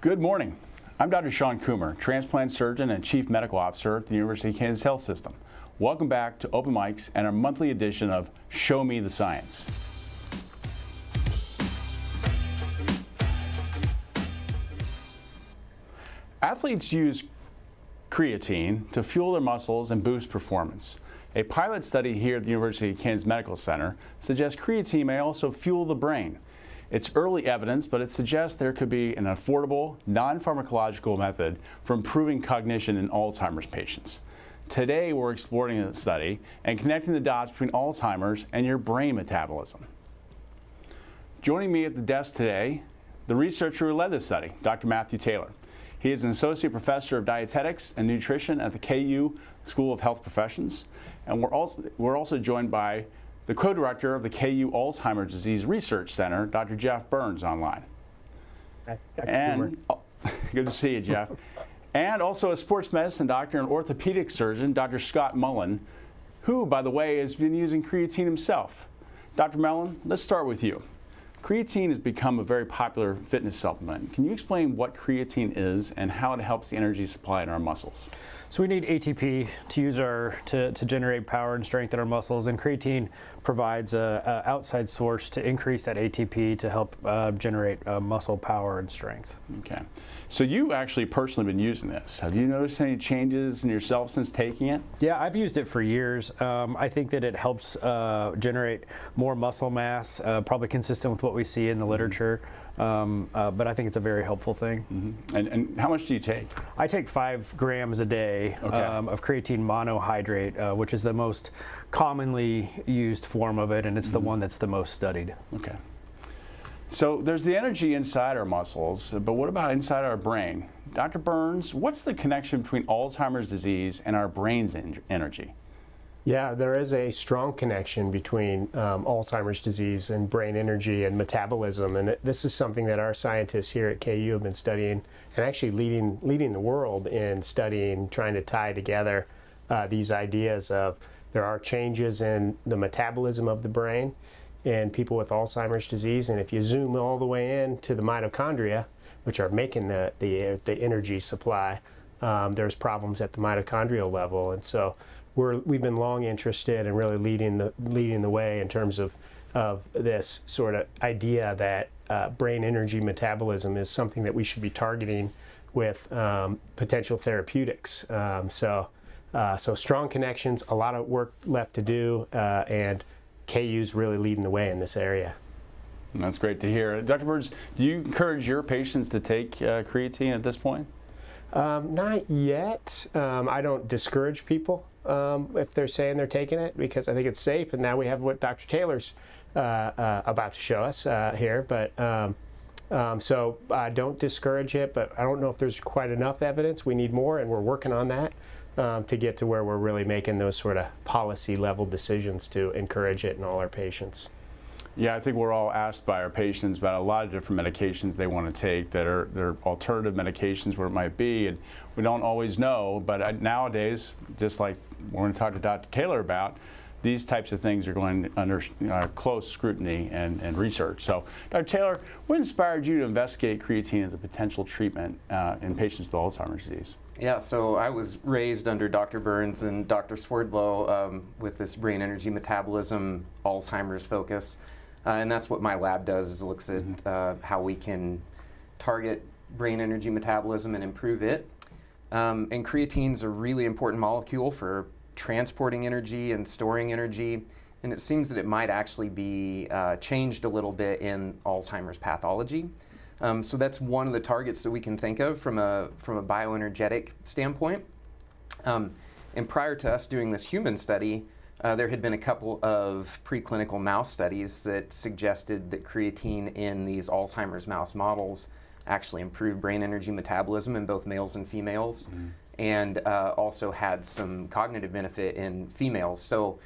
Good morning. I'm Dr. Sean Coomer, transplant surgeon and chief medical officer at the University of Kansas Health System. Welcome back to Open Mics and our monthly edition of Show Me the Science. Athletes use creatine to fuel their muscles and boost performance. A pilot study here at the University of Kansas Medical Center suggests creatine may also fuel the brain. It's early evidence, but it suggests there could be an affordable, non-pharmacological method for improving cognition in Alzheimer's patients. Today, we're exploring the study and connecting the dots between Alzheimer's and your brain metabolism. Joining me at the desk today, the researcher who led this study, Dr. Matthew Taylor. He is an associate professor of dietetics and nutrition at the KU School of Health Professions, and we're also joined by the co-director of the KU Alzheimer's Disease Research Center, Dr. Jeff Burns, online. Hi, And good to see you, Jeff. And also a sports medicine doctor and orthopedic surgeon, Dr. Scott Mullen, who, by the way, has been using creatine himself. Dr. Mullen, let's start with you. Creatine has become a very popular fitness supplement. Can you explain what creatine is and how it helps the energy supply in our muscles? So we need ATP to use to generate power and strength in our muscles, and creatine provides a outside source to increase that ATP to help generate muscle power and strength. Okay. So you've actually personally been using this. Have you noticed any changes in yourself since taking it? Yeah, I've used it for years. I think that it helps generate more muscle mass, probably consistent with what we see in the literature. But I think it's a very helpful thing. Mm-hmm. And how much do you take? I take 5 grams a day of creatine monohydrate, which is the most commonly used form of it, and it's the one that's the most studied. Okay. So there's the energy inside our muscles, but what about inside our brain? Dr. Burns, what's the connection between Alzheimer's disease and our brain's energy? Yeah, there is a strong connection between Alzheimer's disease and brain energy and metabolism, and this is something that our scientists here at KU have been studying and actually leading the world in studying, trying to tie together these ideas of there are changes in the metabolism of the brain in people with Alzheimer's disease, and if you zoom all the way in to the mitochondria, which are making the energy supply, there's problems at the mitochondrial level, and so we've been long interested in really leading the way in terms of this sort of idea that brain energy metabolism is something that we should be targeting with potential therapeutics. So strong connections, a lot of work left to do, and KU's really leading the way in this area. And that's great to hear. Dr. Burns, do you encourage your patients to take creatine at this point? Not yet. I don't discourage people if they're saying they're taking it, because I think it's safe, and now we have what Dr. Taylor's about to show us here. But so I don't discourage it, but I don't know if there's quite enough evidence. We need more, and we're working on that to get to where we're really making those sort of policy level decisions to encourage it in all our patients. Yeah, I think we're all asked by our patients about a lot of different medications they want to take that are they're alternative medications where it might be, and we don't always know, but nowadays, just like we're going to talk to Dr. Taylor about, these types of things are going under close scrutiny and research. So, Dr. Taylor, what inspired you to investigate creatine as a potential treatment in patients with Alzheimer's disease? Yeah, so I was raised under Dr. Burns and Dr. Swerdlow with this brain energy metabolism Alzheimer's focus. And that's what my lab does, is looks at how we can target brain energy metabolism and improve it. And creatine's a really important molecule for transporting energy and storing energy. And it seems that it might actually be changed a little bit in Alzheimer's pathology. So that's one of the targets that we can think of from a bioenergetic standpoint. And prior to us doing this human study, there had been a couple of preclinical mouse studies that suggested that creatine in these Alzheimer's mouse models actually improved brain energy metabolism in both males and females, and also had some cognitive benefit in females. So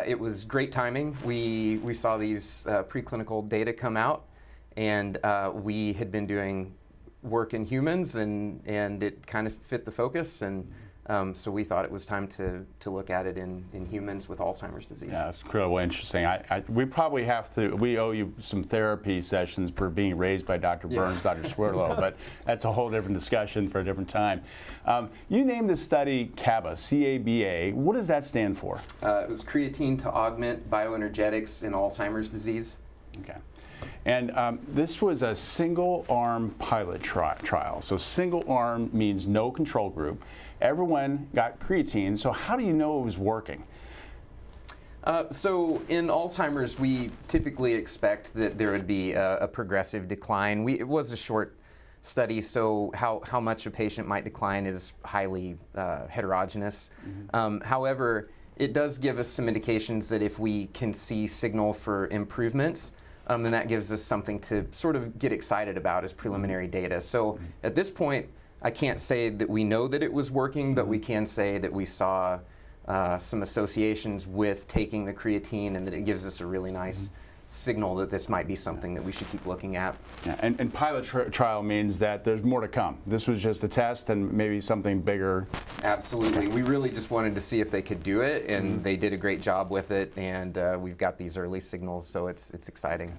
it was great timing. We saw these preclinical data come out, and we had been doing work in humans, and it kind of fit the focus, and So we thought it was time to look at it in humans with Alzheimer's disease. Yeah, it's incredibly interesting. We probably we owe you some therapy sessions for being raised by Dr. Burns, Dr. Swerdlow, but that's a whole different discussion for a different time. You named the study CABA, C-A-B-A. What does that stand for? It was creatine to augment bioenergetics in Alzheimer's disease. Okay. And this was a single-arm pilot trial. So single-arm means no control group. Everyone got creatine. So how do you know it was working? So in Alzheimer's, we typically expect that there would be a progressive decline. It was a short study, so how much a patient might decline is highly heterogeneous. However, it does give us some indications that if we can see signal for improvements, then that gives us something to sort of get excited about as preliminary data. So at this point, I can't say that we know that it was working, but we can say that we saw some associations with taking the creatine and that it gives us a really nice signal that this might be something that we should keep looking at. Yeah, and pilot trial means that there's more to come. This was just a test and maybe something bigger. Absolutely. We really just wanted to see if they could do it, and they did a great job with it, and we've got these early signals, so it's exciting.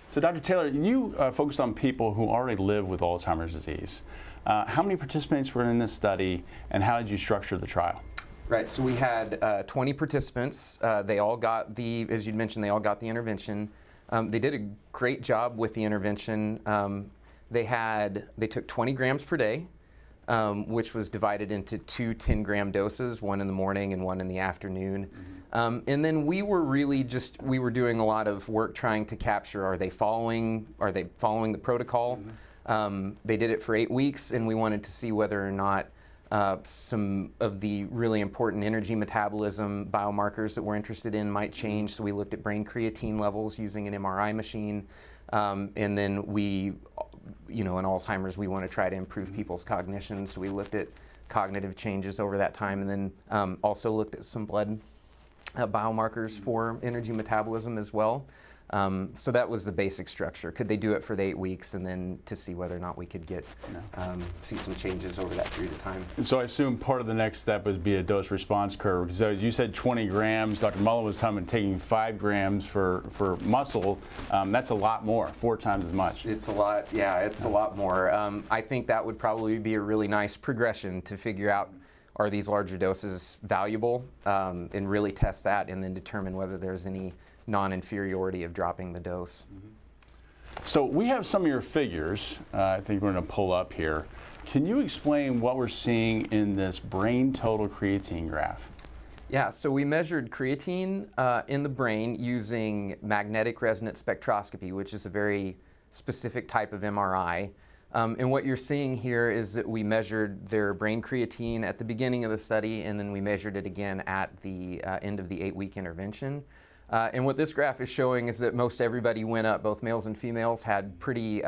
So Dr. Taylor, you focus on people who already live with Alzheimer's disease. How many participants were in this study, and how did you structure the trial? Right, so we had 20 participants. They all got as you mentioned, they all got the intervention. They did a great job with the intervention. They took 20 grams per day, which was divided into two 10-gram doses, one in the morning and one in the afternoon. And then we were doing a lot of work trying to capture, are they following the protocol? They did it for 8 weeks, and we wanted to see whether or not some of the really important energy metabolism biomarkers that we're interested in might change. So we looked at brain creatine levels using an MRI machine. And then in Alzheimer's, we want to try to improve people's cognition. So we looked at cognitive changes over that time, and then also looked at some blood biomarkers for energy metabolism as well. So that was the basic structure. Could they do it for the 8 weeks, and then to see whether or not we could see some changes over that period of time. And so I assume part of the next step would be a dose response curve. So you said 20 grams. Dr. Mullen was taking 5 grams for muscle. That's a lot more, 4 times as much. It's a lot. Yeah, it's a lot more. I think that would probably be a really nice progression to figure out, are these larger doses valuable, and really test that, and then determine whether there's any non-inferiority of dropping the dose. So we have some of your figures. I think we're going to pull up here. Can you explain what we're seeing in this brain total creatine graph? Yeah, so we measured creatine in the brain using magnetic resonance spectroscopy, which is a very specific type of MRI. And what you're seeing here is that we measured their brain creatine at the beginning of the study, and then we measured it again at the end of the 8-week intervention. And what this graph is showing is that most everybody went up. Both males and females had pretty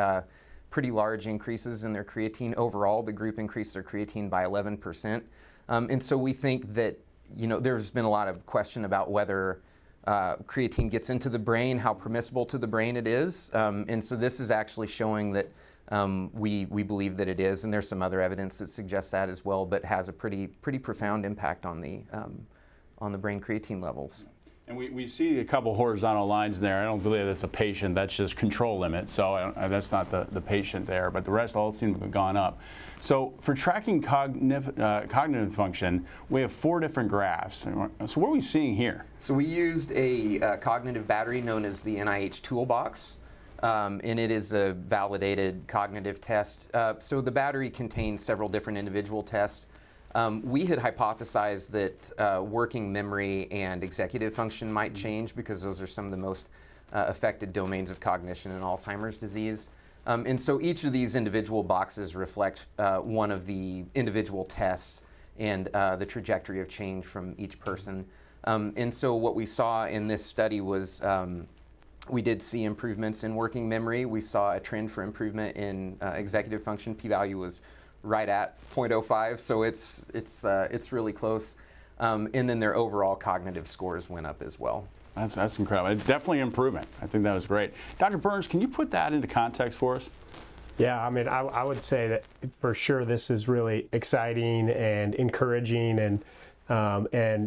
large increases in their creatine. Overall, the group increased their creatine by 11%. And so we think that, there's been a lot of question about whether creatine gets into the brain, how permissible to the brain it is. And so this is actually showing that we believe that it is, and there's some other evidence that suggests that as well, but has a pretty profound impact on the brain creatine levels. And we see a couple horizontal lines there. I don't believe that's a patient. That's just control limit. So that's not the patient there. But the rest all seem to have gone up. So for tracking cognitive function, we have 4 different graphs. So what are we seeing here? So we used a cognitive battery known as the NIH Toolbox. And it is a validated cognitive test. So the battery contains several different individual tests. We had hypothesized that working memory and executive function might change because those are some of the most affected domains of cognition in Alzheimer's disease. And so each of these individual boxes reflect one of the individual tests and the trajectory of change from each person. And so what we saw in this study was we did see improvements in working memory. We saw a trend for improvement in executive function. P-value was right at 0.05, so it's really close. And then their overall cognitive scores went up as well. That's incredible. Definitely improvement. I think that was great. Dr. Burns, can you put that into context for us? Yeah, I mean, I would say that for sure this is really exciting and encouraging, and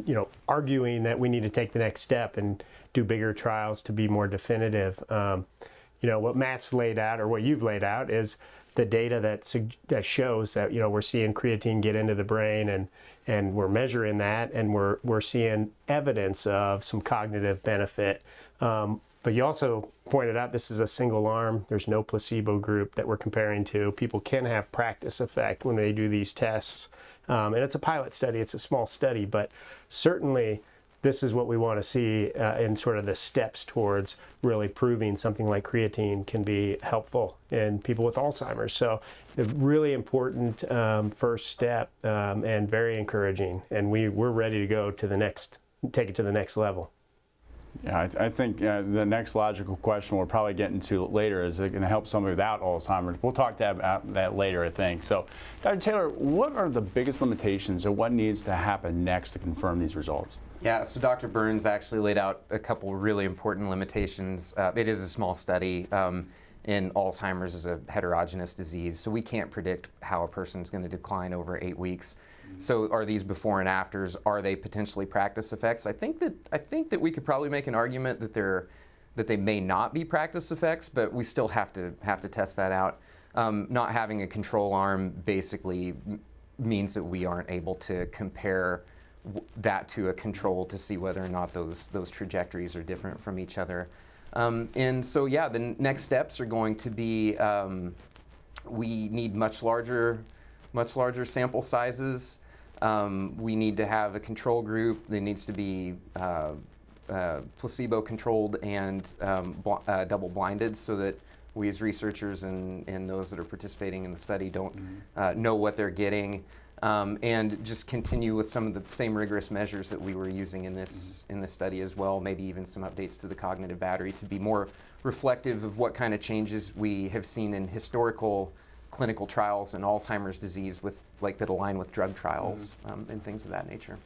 you know, arguing that we need to take the next step and do bigger trials to be more definitive. You know, what Matt's laid out, or what you've laid out, is the data that shows that, you know, we're seeing creatine get into the brain, and we're measuring that, and we're seeing evidence of some cognitive benefit. But you also pointed out this is a single arm. There's no placebo group that we're comparing to. People can have practice effect when they do these tests. And it's a pilot study. It's a small study, but certainly this is what we want to see in sort of the steps towards really proving something like creatine can be helpful in people with Alzheimer's. So a really important first step, and very encouraging. And we're ready to go to the next, take it to the next level. Yeah, I think the next logical question we'll probably get into later is it going to help somebody without Alzheimer's? We'll talk about that later, I think. So, Dr. Taylor, what are the biggest limitations, and what needs to happen next to confirm these results? Yeah, so Dr. Burns actually laid out a couple really important limitations. It is a small study, and Alzheimer's is a heterogeneous disease, so we can't predict how a person's going to decline over 8 weeks. So are these before and afters? Are they potentially practice effects? I think that we could probably make an argument that they may not be practice effects, but we still have to test that out. Not having a control arm basically means that we aren't able to compare that to a control to see whether or not those trajectories are different from each other. And so yeah, the next steps are going to be we need much larger sample sizes. We need to have a control group. There needs to be placebo-controlled and double-blinded, so that we as researchers and those that are participating in the study don't know what they're getting, and just continue with some of the same rigorous measures that we were using in this study as well. Maybe even some updates to the cognitive battery to be more reflective of what kind of changes we have seen in historical clinical trials in Alzheimer's disease that align with drug trials and things of that nature.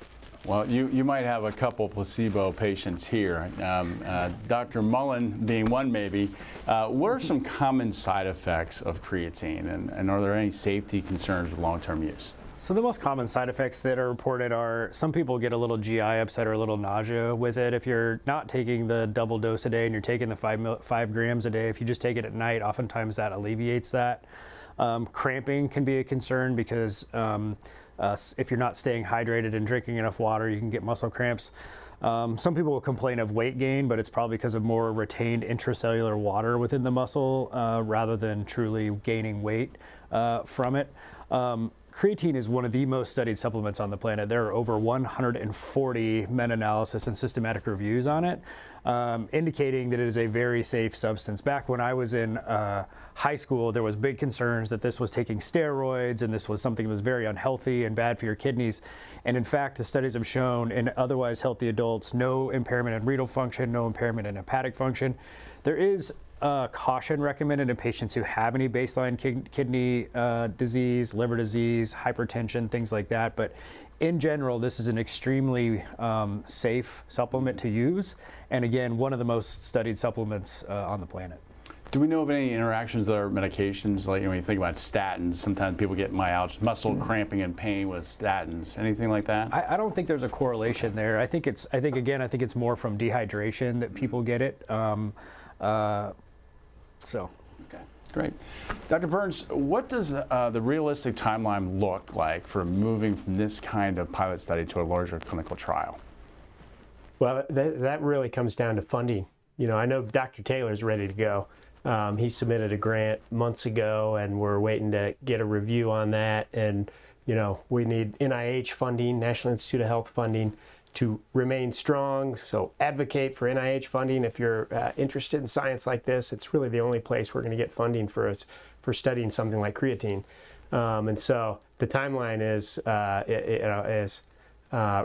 Well, you might have a couple placebo patients here. Dr. Mullen being one maybe. What are some common side effects of creatine, and are there any safety concerns with long-term use? So the most common side effects that are reported are some people get a little GI upset or a little nausea with it. If you're not taking the double dose a day and you're taking the 5 grams a day, if you just take it at night, oftentimes that alleviates that. Cramping can be a concern because if you're not staying hydrated and drinking enough water, you can get muscle cramps. Some people will complain of weight gain, but it's probably because of more retained intracellular water within the muscle rather than truly gaining weight from it. Creatine is one of the most studied supplements on the planet. There are over 140 meta-analysis and systematic reviews on it, indicating that it is a very safe substance. Back when I was in high school, there was big concerns that this was taking steroids and this was something that was very unhealthy and bad for your kidneys. And in fact, the studies have shown in otherwise healthy adults, no impairment in renal function, no impairment in hepatic function. There is caution recommended in patients who have any baseline kidney disease, liver disease, hypertension, things like that. But in general, this is an extremely safe supplement to use. And again, one of the most studied supplements on the planet. Do we know of any interactions with other medications? Like, when you think about statins, sometimes people get myalgia, muscle cramping and pain with statins. Anything like that? I don't think there's a correlation there. I think it's more from dehydration that people get it. Okay, great. Dr. Burns, what does the realistic timeline look like for moving from this kind of pilot study to a larger clinical trial? Well, that really comes down to funding. You know, I know Dr. Taylor's ready to go. He submitted a grant months ago, and we're waiting to get a review on that. And, you know, we need NIH funding, National Institute of Health funding, to remain strong. So advocate for NIH funding. If you're interested in science like this, it's really the only place we're going to get funding for studying something like creatine. And so the timeline is,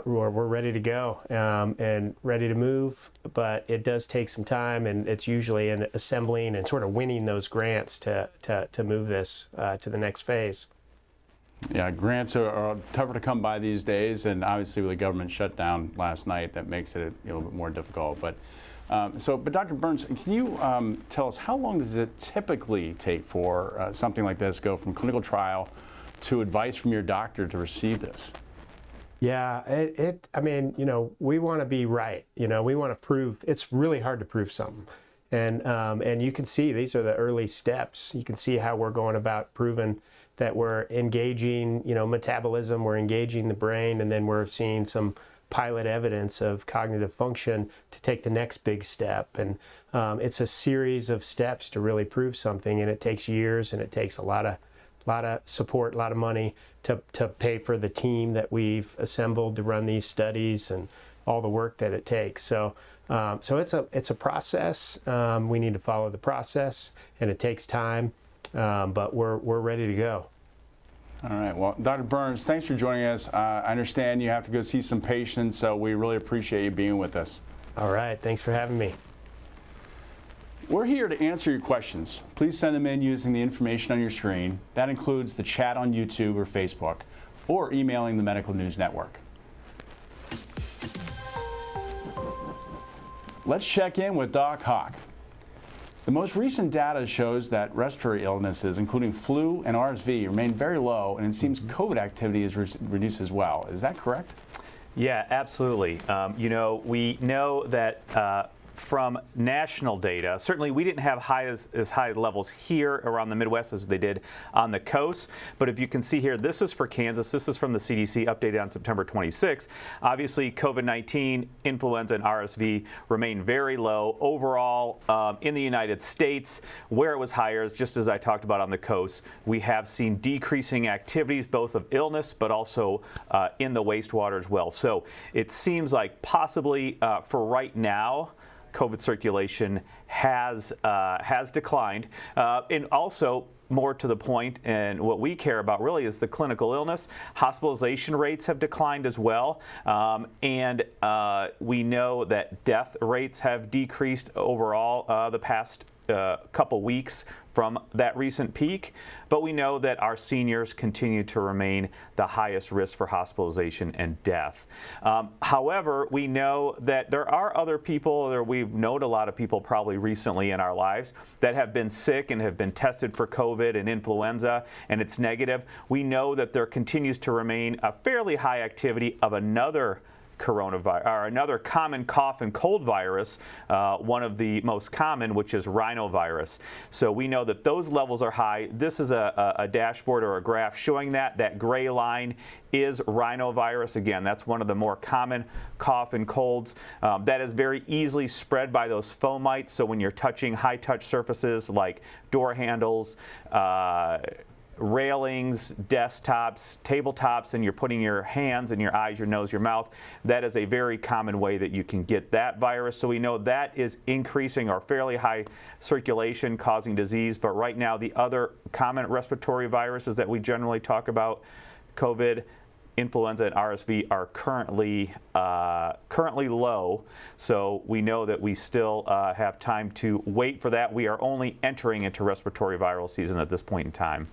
we're ready to go and ready to move, but it does take some time, and it's usually in assembling and sort of winning those grants to move this to the next phase. Yeah, grants are tougher to come by these days, and obviously with the government shutdown last night, that makes it a little bit more difficult. But But Dr. Burns, can you tell us how long does it typically take for something like this go from clinical trial to advice from your doctor to receive this? Yeah, I mean, you know, we want to be right. You know, we want to prove. It's really hard to prove something, and you can see these are the early steps. You can see how we're going about proving that we're engaging, you know, metabolism. We're engaging the brain, and then we're seeing some pilot evidence of cognitive function to take the next big step. And it's a series of steps to really prove something, and it takes years, and it takes a lot of support, a lot of money to pay for the team that we've assembled to run these studies and all the work that it takes. So it's a process. We need to follow the process, and it takes time, but we're ready to go. All right. Well, Dr. Burns, thanks for joining us. I understand you have to go see some patients, so we really appreciate you being with us. All right. Thanks for having me. We're here to answer your questions. Please send them in using the information on your screen. That includes the chat on YouTube or Facebook, or emailing the Medical News Network. Let's check in with Doc Hawk. The most recent data shows that respiratory illnesses, including flu and RSV, remain very low, and it seems COVID activity is reduced as well. Is that correct? Yeah, absolutely. You know, we know that from national data, certainly we didn't have as high levels here around the Midwest as they did on the coast. But if you can see here, this is for Kansas. This is from the CDC, updated on September 26. Obviously, COVID-19, influenza, and RSV remain very low. Overall, in the United States, where it was higher, is just as I talked about on the coast, we have seen decreasing activities, both of illness, but also in the wastewater as well. So it seems like possibly for right now, COVID circulation has declined, and also more to the point, and what we care about really is the clinical illness. Hospitalization rates have declined as well, and we know that death rates have decreased overall the past couple weeks from that recent peak, but we know that our seniors continue to remain the highest risk for hospitalization and death. However, we know that there are other people, or we've known a lot of people probably recently in our lives that have been sick and have been tested for COVID and influenza, and it's negative. We know that there continues to remain a fairly high activity of another coronavirus, or another common cough and cold virus, one of the most common, which is rhinovirus. So we know that those levels are high. This is a dashboard or a graph showing that gray line is rhinovirus. Again, that's one of the more common cough and colds that is very easily spread by those fomites. So when you're touching high-touch surfaces like door handles, railings, desktops, tabletops, and you're putting your hands in your eyes, your nose, your mouth, that is a very common way that you can get that virus. So we know that is increasing or fairly high circulation, causing disease. But right now, the other common respiratory viruses that we generally talk about, COVID, influenza, and RSV, are currently low. So we know that we still have time to wait for that. We are only entering into respiratory viral season at this point in time.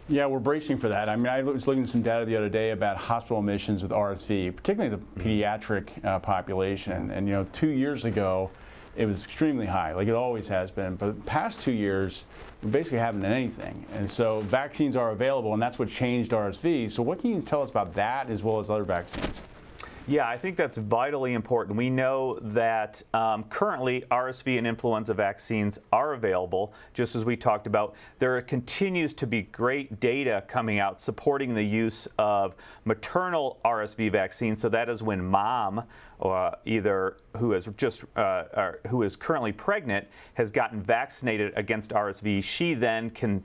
Yeah, we're bracing for that. I mean, I was looking at some data the other day about hospital admissions with RSV, particularly the pediatric population. And, you know, 2 years ago, it was extremely high, like it always has been. But the past 2 years, we basically haven't done anything. And so vaccines are available, and that's what changed RSV. So what can you tell us about that as well as other vaccines? Yeah, I think that's vitally important. We know that currently RSV and influenza vaccines are available, just as we talked about. There continues to be great data coming out supporting the use of maternal RSV vaccines. So that is when mom, either who is currently pregnant, has gotten vaccinated against RSV. She then can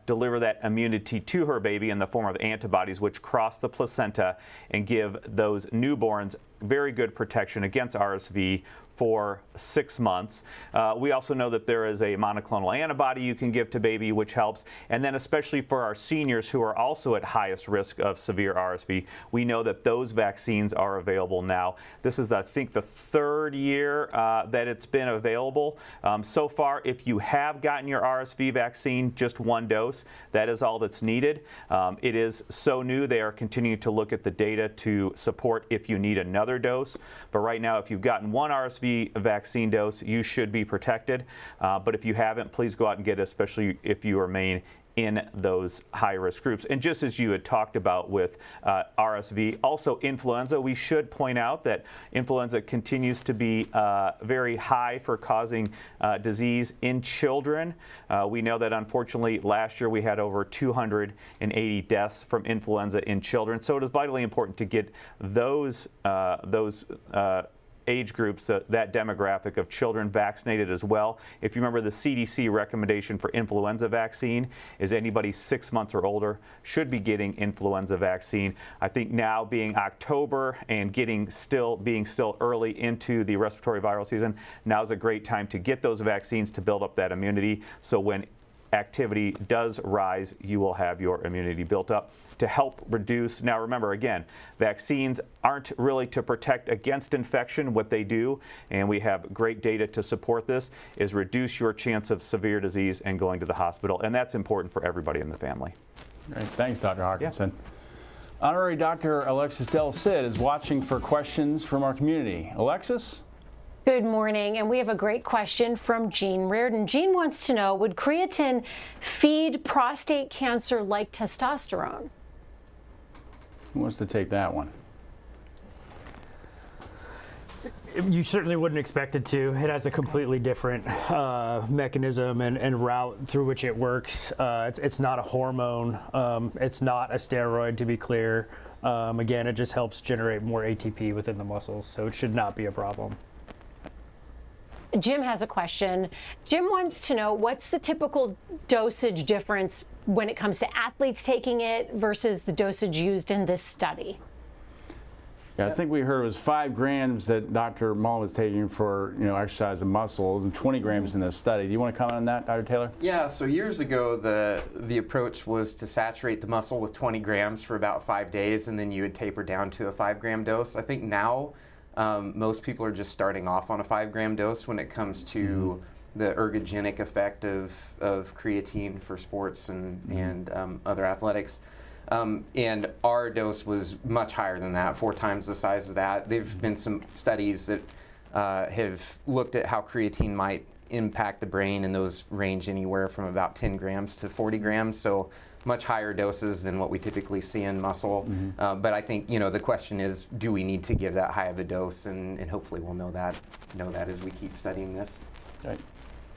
deliver that immunity to her baby in the form of antibodies, which cross the placenta and give those newborns very good protection against RSV for 6 months. We also know that there is a monoclonal antibody you can give to baby, which helps. And then especially for our seniors who are also at highest risk of severe RSV, we know that those vaccines are available now. This is, I think, the 3rd year that it's been available. So far, if you have gotten your RSV vaccine, just 1 dose, that is all that's needed. It is so new, they are continuing to look at the data to support if you need another dose. But right now, if you've gotten 1 RSV RSV vaccine dose, you should be protected. But if you haven't, please go out and get it, especially if you remain in those high-risk groups. And just as you had talked about with RSV, also influenza, we should point out that influenza continues to be very high for causing disease in children. We know that unfortunately last year we had over 280 deaths from influenza in children. So it is vitally important to get those age groups, that demographic of children vaccinated as well. If you remember, the CDC recommendation for influenza vaccine is anybody 6 months or older should be getting influenza vaccine. I think now being October and being still early into the respiratory viral season, now is a great time to get those vaccines to build up that immunity. So when activity does rise, you will have your immunity built up to help reduce. Now remember, again, vaccines aren't really to protect against infection. What they do, and we have great data to support this, is reduce your chance of severe disease and going to the hospital. And that's important for everybody in the family. Great. Thanks, Dr. Hawkinson. Yeah. Honorary Dr. Alexis Del Cid is watching for questions from our community. Alexis? Good morning, and we have a great question from Jean Reardon. Jean wants to know, would creatine feed prostate cancer like testosterone? Who wants to take that one? You certainly wouldn't expect it to. It has a completely different mechanism and route through which it works. It's not a hormone. It's not a steroid, to be clear. Again, it just helps generate more ATP within the muscles, so it should not be a problem. Jim has a question. Jim wants to know, what's the typical dosage difference when it comes to athletes taking it versus the dosage used in this study? Yeah, I think we heard it was 5 grams that Dr. Mullen was taking for exercise and muscles, and 20 grams in this study. Do you want to comment on that, Dr. Taylor? Yeah, so years ago the approach was to saturate the muscle with 20 grams for about 5 days, and then you would taper down to a 5-gram dose. I think now most people are just starting off on a 5-gram dose when it comes to the ergogenic effect of creatine for sports and other athletics. And our dose was much higher than that, 4 times the size of that. There have been some studies that have looked at how creatine might impact the brain, and those range anywhere from about 10 grams to 40 grams. So much higher doses than what we typically see in muscle. But I think the question is, do we need to give that high of a dose? And hopefully we'll know that as we keep studying this. Okay.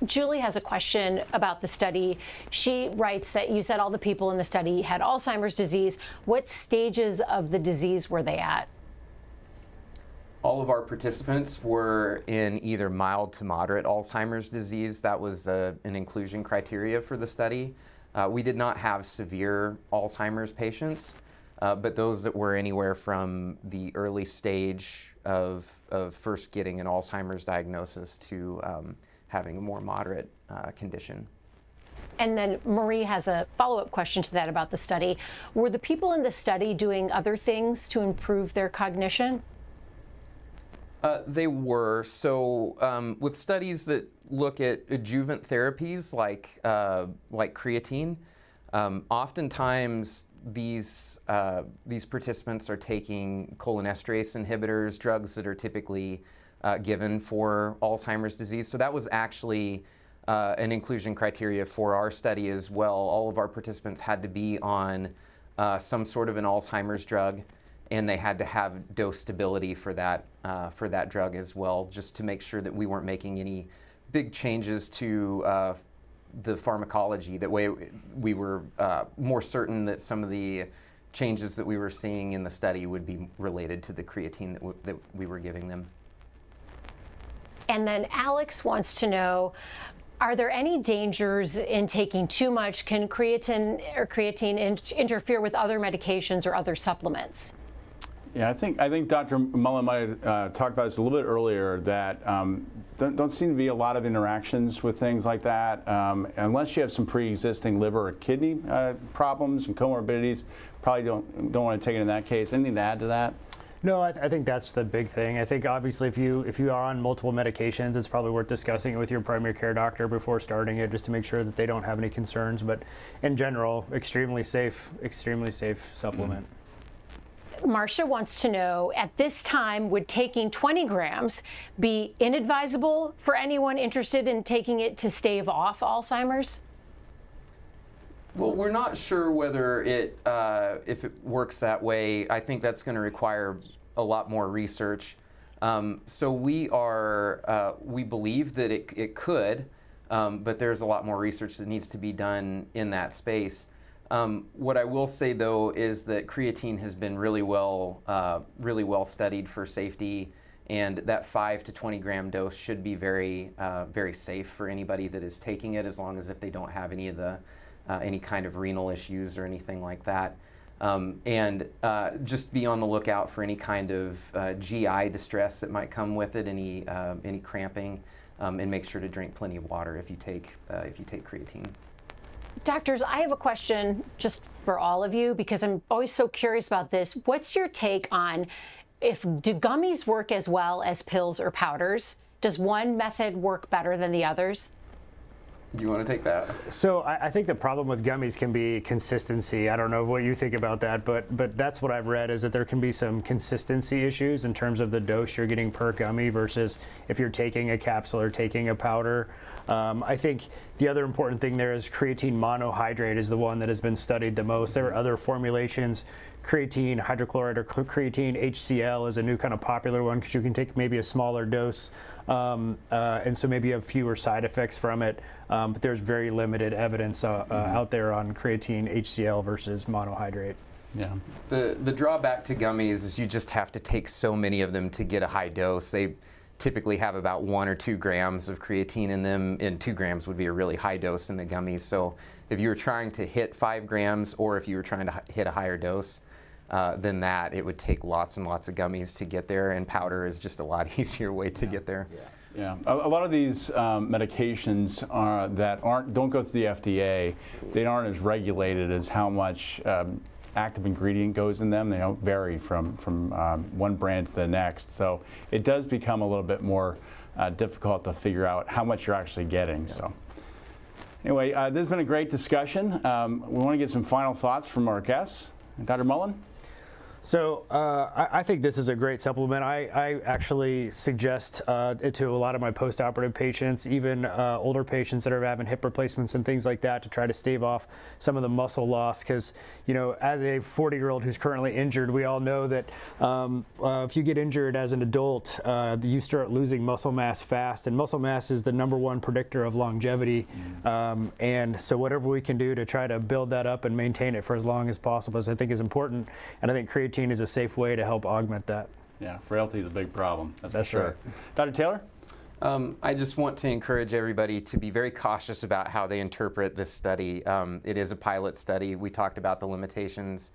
Julie has a question about the study. She writes that you said all the people in the study had Alzheimer's disease. What stages of the disease were they at? All of our participants were in either mild to moderate Alzheimer's disease. That was an inclusion criteria for the study. We did not have severe Alzheimer's patients, but those that were anywhere from the early stage of first getting an Alzheimer's diagnosis to having a more moderate condition. And then Marie has a follow-up question to that about the study. Were the people in the study doing other things to improve their cognition? They were. So with studies that look at adjuvant therapies like creatine, oftentimes these participants are taking cholinesterase inhibitors, drugs that are typically given for Alzheimer's disease. So that was actually an inclusion criteria for our study as well. All of our participants had to be on some sort of an Alzheimer's drug, and they had to have dose stability for that drug as well, just to make sure that we weren't making any big changes to the pharmacology. That way we were more certain that some of the changes that we were seeing in the study would be related to the creatine that we were giving them. And then Alex wants to know, are there any dangers in taking too much? Can creatine interfere with other medications or other supplements? Yeah, I think Dr. Mullen might have talked about this a little bit earlier, that don't seem to be a lot of interactions with things like that. Unless you have some pre-existing liver or kidney problems and comorbidities, probably don't want to take it in that case. Anything to add to that? No, I think that's the big thing. I think obviously if you are on multiple medications, it's probably worth discussing it with your primary care doctor before starting it, just to make sure that they don't have any concerns. But in general, extremely safe supplement. Marcia wants to know, at this time, would taking 20 grams be inadvisable for anyone interested in taking it to stave off Alzheimer's? Well, we're not sure whether if it works that way. I think that's going to require a lot more research. So we believe that it could, but there's a lot more research that needs to be done in that space. What I will say, though, is that creatine has been really well studied for safety, and that 5 to 20 gram dose should be very safe for anybody that is taking it, as long as if they don't have any kind of renal issues or anything like that. Just be on the lookout for any kind of GI distress that might come with it, any cramping, and make sure to drink plenty of water if you take creatine. Doctors, I have a question just for all of you, because I'm always so curious about this. What's your take on do gummies work as well as pills or powders? Does one method work better than the others? Do you want to take that? So I think the problem with gummies can be consistency. I don't know what you think about that, but that's what I've read, is that there can be some consistency issues in terms of the dose you're getting per gummy versus if you're taking a capsule or taking a powder. I think the other important thing there is creatine monohydrate is the one that has been studied the most. There are other formulations. Creatine hydrochloride or creatine HCl is a new kind of popular one, because you can take maybe a smaller dose, and so maybe you have fewer side effects from it. But there's very limited evidence out there on creatine HCl versus monohydrate. Yeah. The drawback to gummies is you just have to take so many of them to get a high dose. They typically have about 1 or 2 grams of creatine in them, and 2 grams would be a really high dose in the gummies. So if you were trying to hit 5 grams, or if you were trying to hit a higher dose than that, it would take lots and lots of gummies to get there, and powder is just a lot easier way to get there. Yeah, a lot of these medications don't go through the FDA. They aren't as regulated as how much active ingredient goes in them. They don't vary from one brand to the next. So it does become a little bit more difficult to figure out how much you're actually getting. Yeah. So anyway, this has been a great discussion. We want to get some final thoughts from our guests. Dr. Mullen? So I think this is a great supplement. I actually suggest it to a lot of my post-operative patients, even older patients that are having hip replacements and things like that, to try to stave off some of the muscle loss. Because, you know, as a 40-year-old who's currently injured, we all know that if you get injured as an adult, you start losing muscle mass fast, and muscle mass is the #1 predictor of longevity. And so whatever we can do to try to build that up and maintain it for as long as possible, I think is important. And I think creatine is a safe way to help augment that. Yeah, frailty is a big problem. That's for sure. Right. Dr. Taylor? I just want to encourage everybody to be very cautious about how they interpret this study. It is a pilot study. We talked about the limitations.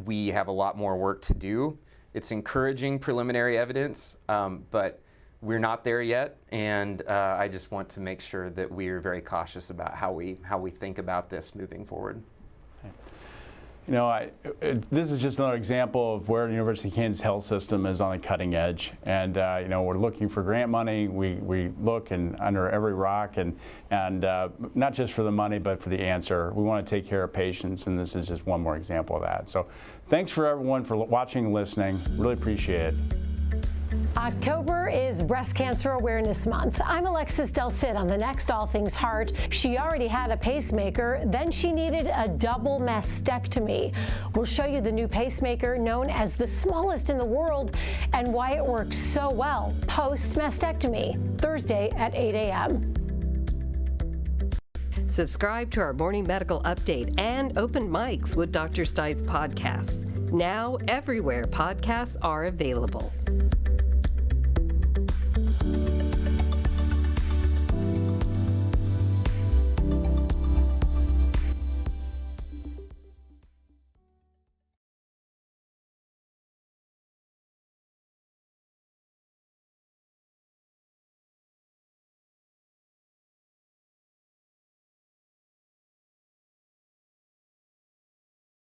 We have a lot more work to do. It's encouraging preliminary evidence, but we're not there yet, and I just want to make sure that we are very cautious about how we think about this moving forward. You know, this is just another example of where the University of Kansas health system is on the cutting edge. And, you know, we're looking for grant money. We look under every rock, and not just for the money, but for the answer. We want to take care of patients, and this is just one more example of that. So thanks for everyone for watching and listening. Really appreciate it. October is Breast Cancer Awareness Month. I'm Alexis Del Cid on the next All Things Heart. She already had a pacemaker, then she needed a double mastectomy. We'll show you the new pacemaker, known as the smallest in the world, and why it works so well post-mastectomy, Thursday at 8 a.m. Subscribe to our morning medical update and Open Mics with Dr. Stites podcasts. Now everywhere podcasts are available.